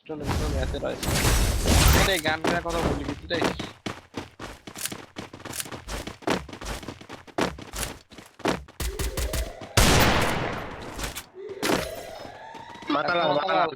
Pistol আছে রয়েছে এই গানটার কথা বলি ভিতরে মাতালাল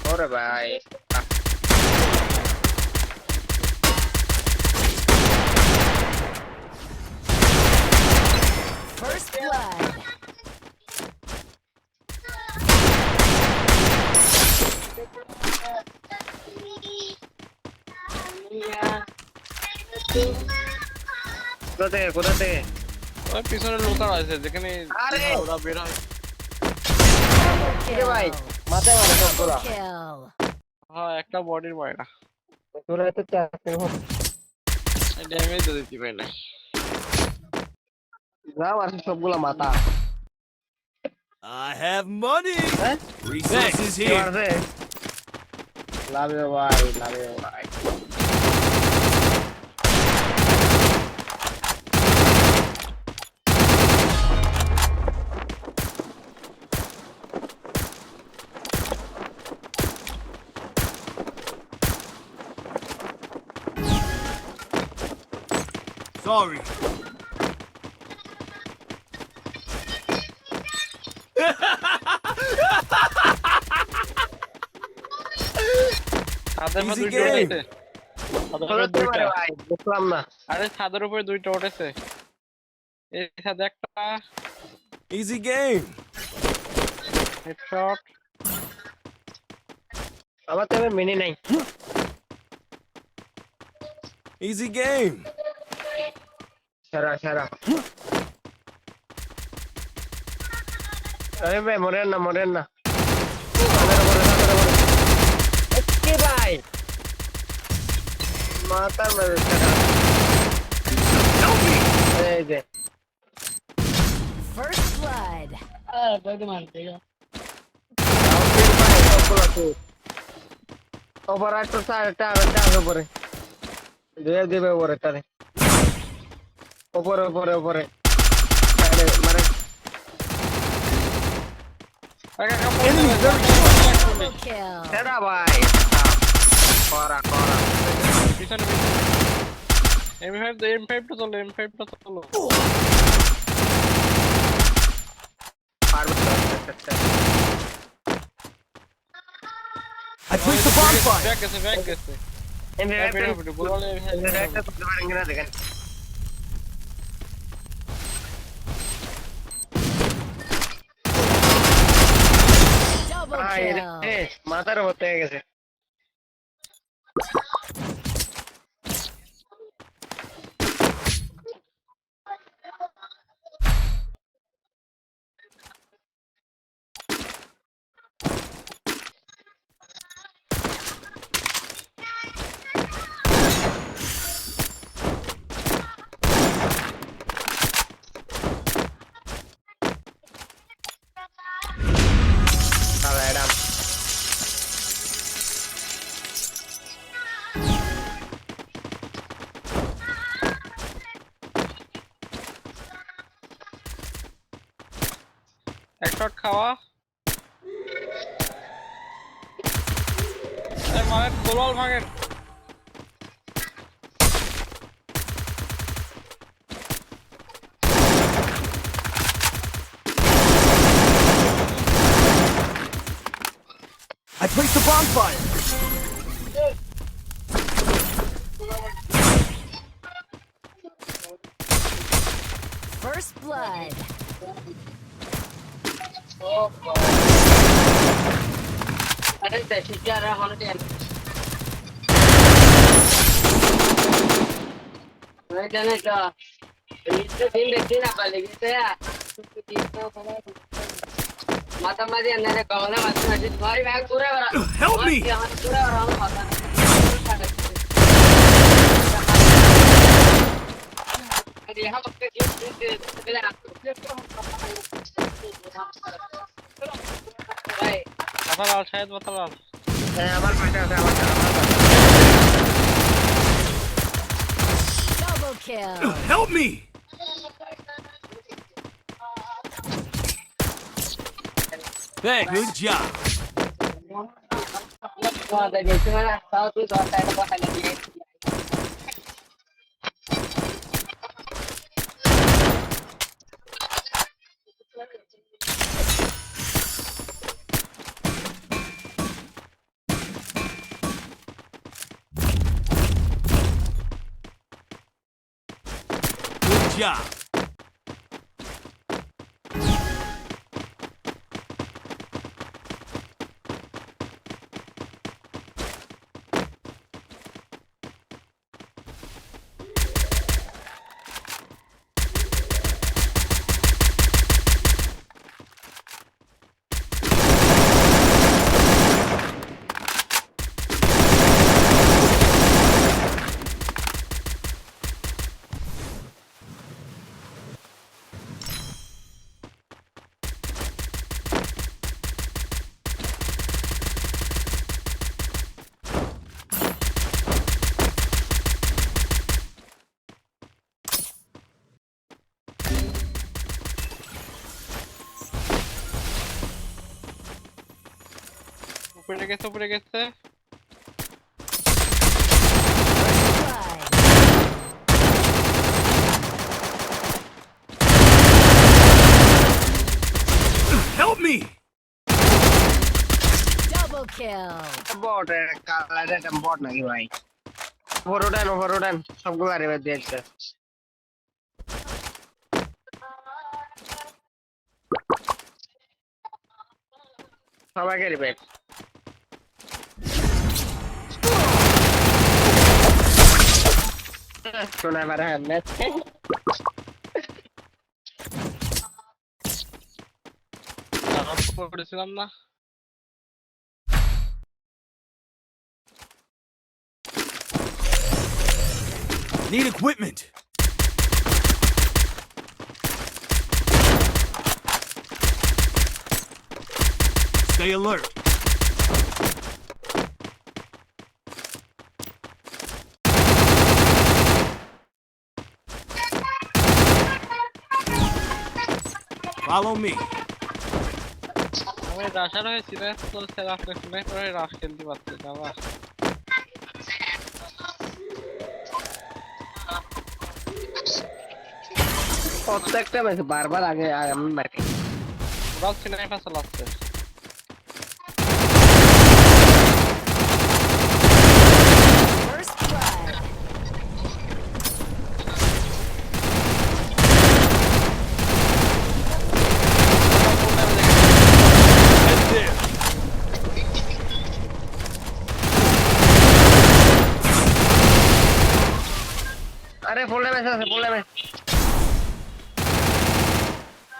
ওরে ভাই First blood. কোথাতে ওই পিছনে লোকার আছে যেখানে ওরা বের হয় কে ভাই মাথায় মারে সবগুলা Kill. হ্যাঁ একটা বডির মারা তোরা তো চারটে হোক ড্যামেজ তো দিতে পারে না যাও আর সবগুলা মাথা I have money. হ্যাঁ Resources কে here. মারছে লাভে ভাই Sorry. ছাদের উপর Easy দুইটা game. উঠেছে ছাদের উপর কোথাতে দুইটা মারে ভাই বুঝলাম না আরে ছাদের উপর দুইটা উঠেছে এই ছাদে একটা Easy game. হেডশট আমার তো মিনি নাই Easy game. সারা আরে ভাই মরেন না কে ভাই মাতার মেরে এই যে First blood. ওপর একটা সাইডটা উপরে দিয়ে দিবে ওপরে তারে উপরে মানে Double kill. সেটা ভাই করা পিছনে M5 টা চলো I placed the bonfire. Back গেছে গোলালে দেখেন Double kill. মাথার হতে গেছে ম্যাডাম এক শট খাওয়া মানে গোলাল ভাঙেন I placed the bonfire. First blood. Help me. মাথালাল শায়দ মাথালাল আমার পাশে আছে Double kill. Help me. Thanks. Good job. Good job. উপরে গেছে উপরে গেছে Help me! Double kill. বট কালার এটা বট নাকি ভাই ওভারোডান সবগুলো আরে বাদ দিয়েছে সবাইকে রিভাইভ শোনা মারা ম্যাচ করেছিলাম না Need equipment. Stay alert. Follow me. আমি রাশার হয়েছি না চলছে রাশার শুনে পরে রাশ খেলতে পারছি না আবার প্রত্যেকটা ম্যাচ বারবার আগে আমি মারি ওরাও স্নাইপার চালাচ্ছে First blood. Head there. আরে ফুল ড্যামেজ আছে ফুল ড্যামেজ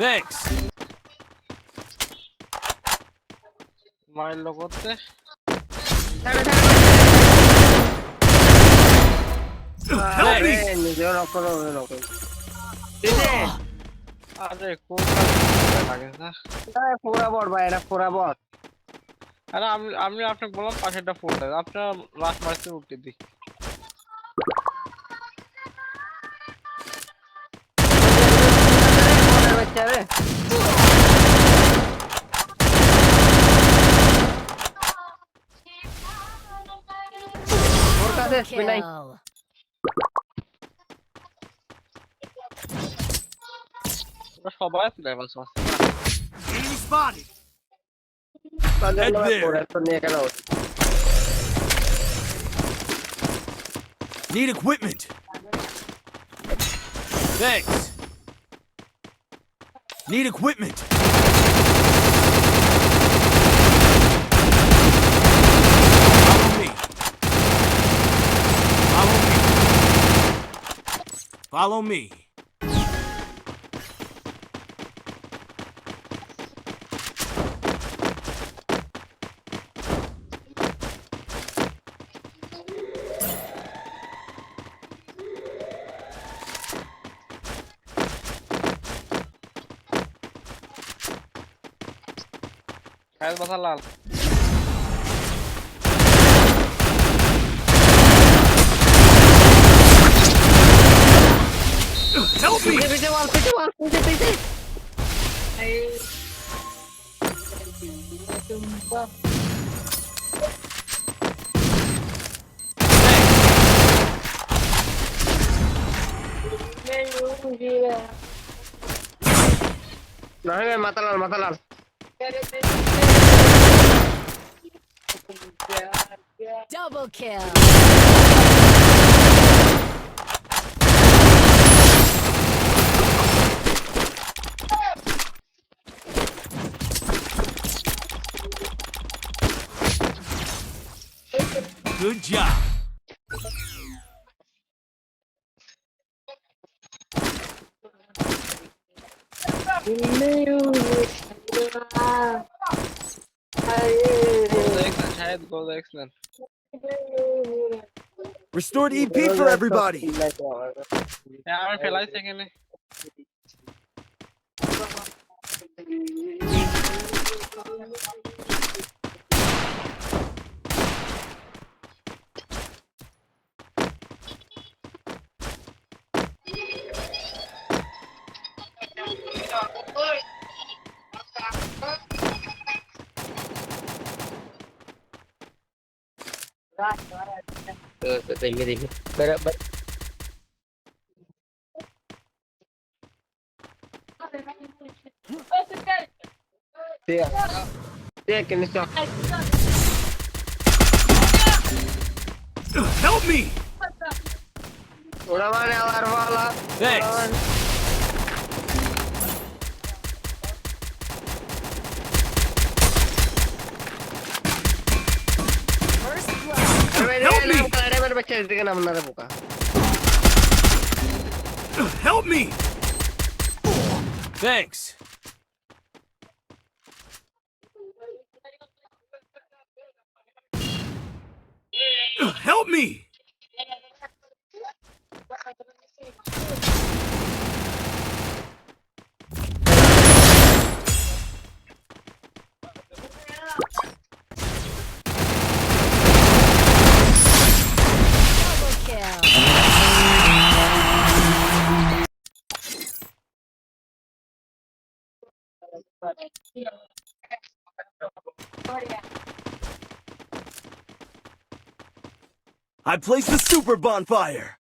Thanks. মাইল করতে Help me. নিজেও নক করো আরে কোনটা লাগে না পুরা বট ভাই এটা পুরা বট আরে আমি আপনাকে বললাম পাশেরটা ফোন দেয় আপনার লাস্ট মারতে উঠে দিই Double kill. ওরা সবাই স্নাইপার চালাচ্ছে Enemy spotted. Head there. Need equipment. Thanks. Need equipment. Follow me. খায়াল বাসা লাল Help me! পিছে नहीं भाई मातालाल मातालाल Double kill. Good job. Go the excellent. Restored EP for everybody. Yeah, I'm feeling second. देखिए बराबर देख के निश्चय Help me. थोड़ा मारने वाला Thanks. First blood. help me मेरे बच्चे इसके नाम ना बुका Help me. Thanks. Help me. Double kill. I placed the super bonfire.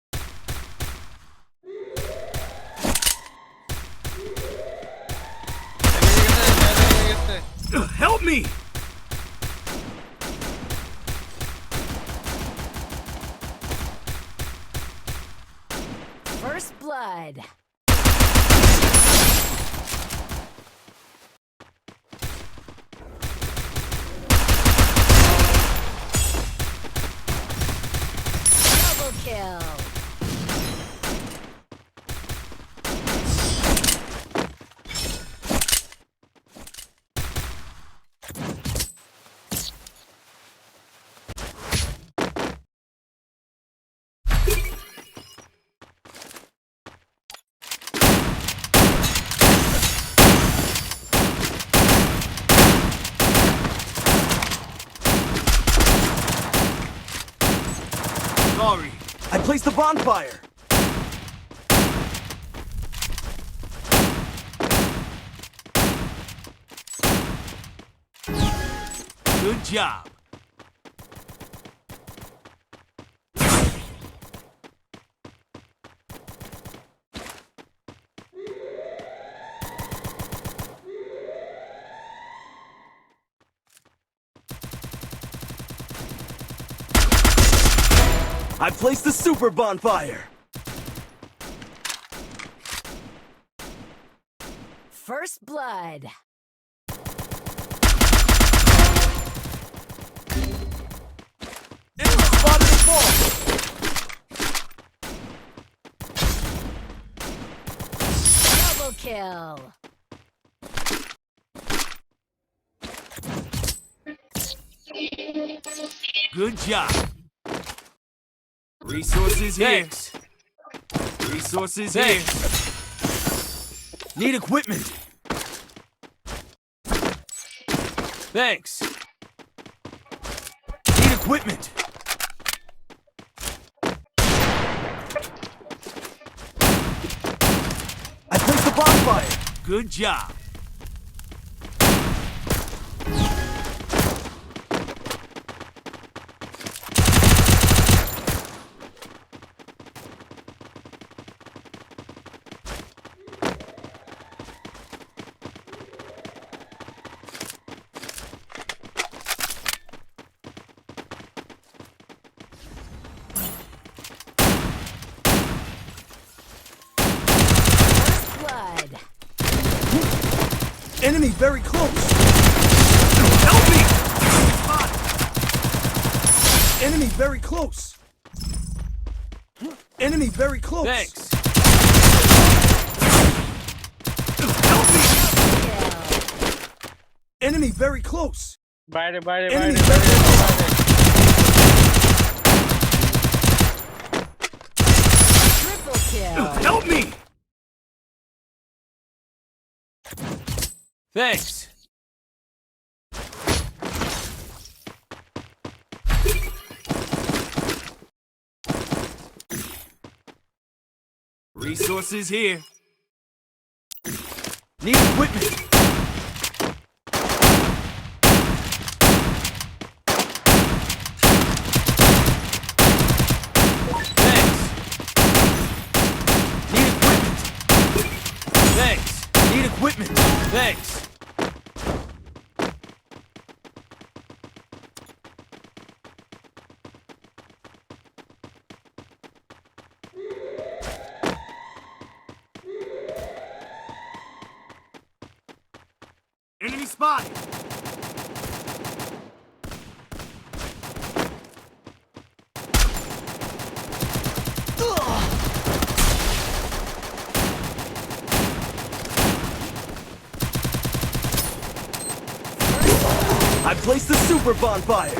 Help me. First blood. Double kill. Sorry. I placed the bonfire. Good job. I placed the super bonfire. First blood. Enemy spotted a ball. Double kill. Good job. Resources here. Resources here. Need equipment. Thanks. Need equipment. I placed the bonfire. Good job. Enemy very close. Help me! Enemy very close. Enemy very close. Thanks. Kill. Enemy very close. বাইরে বাইরে Enemy বাইরে very বাইরে close. বাইরে। Triple kill. Help me! Thanks. Resources here. Need equipment. Thanks. Need equipment. Thanks. Need equipment. Thanks. Enemy spotted. I placed the super bonfire.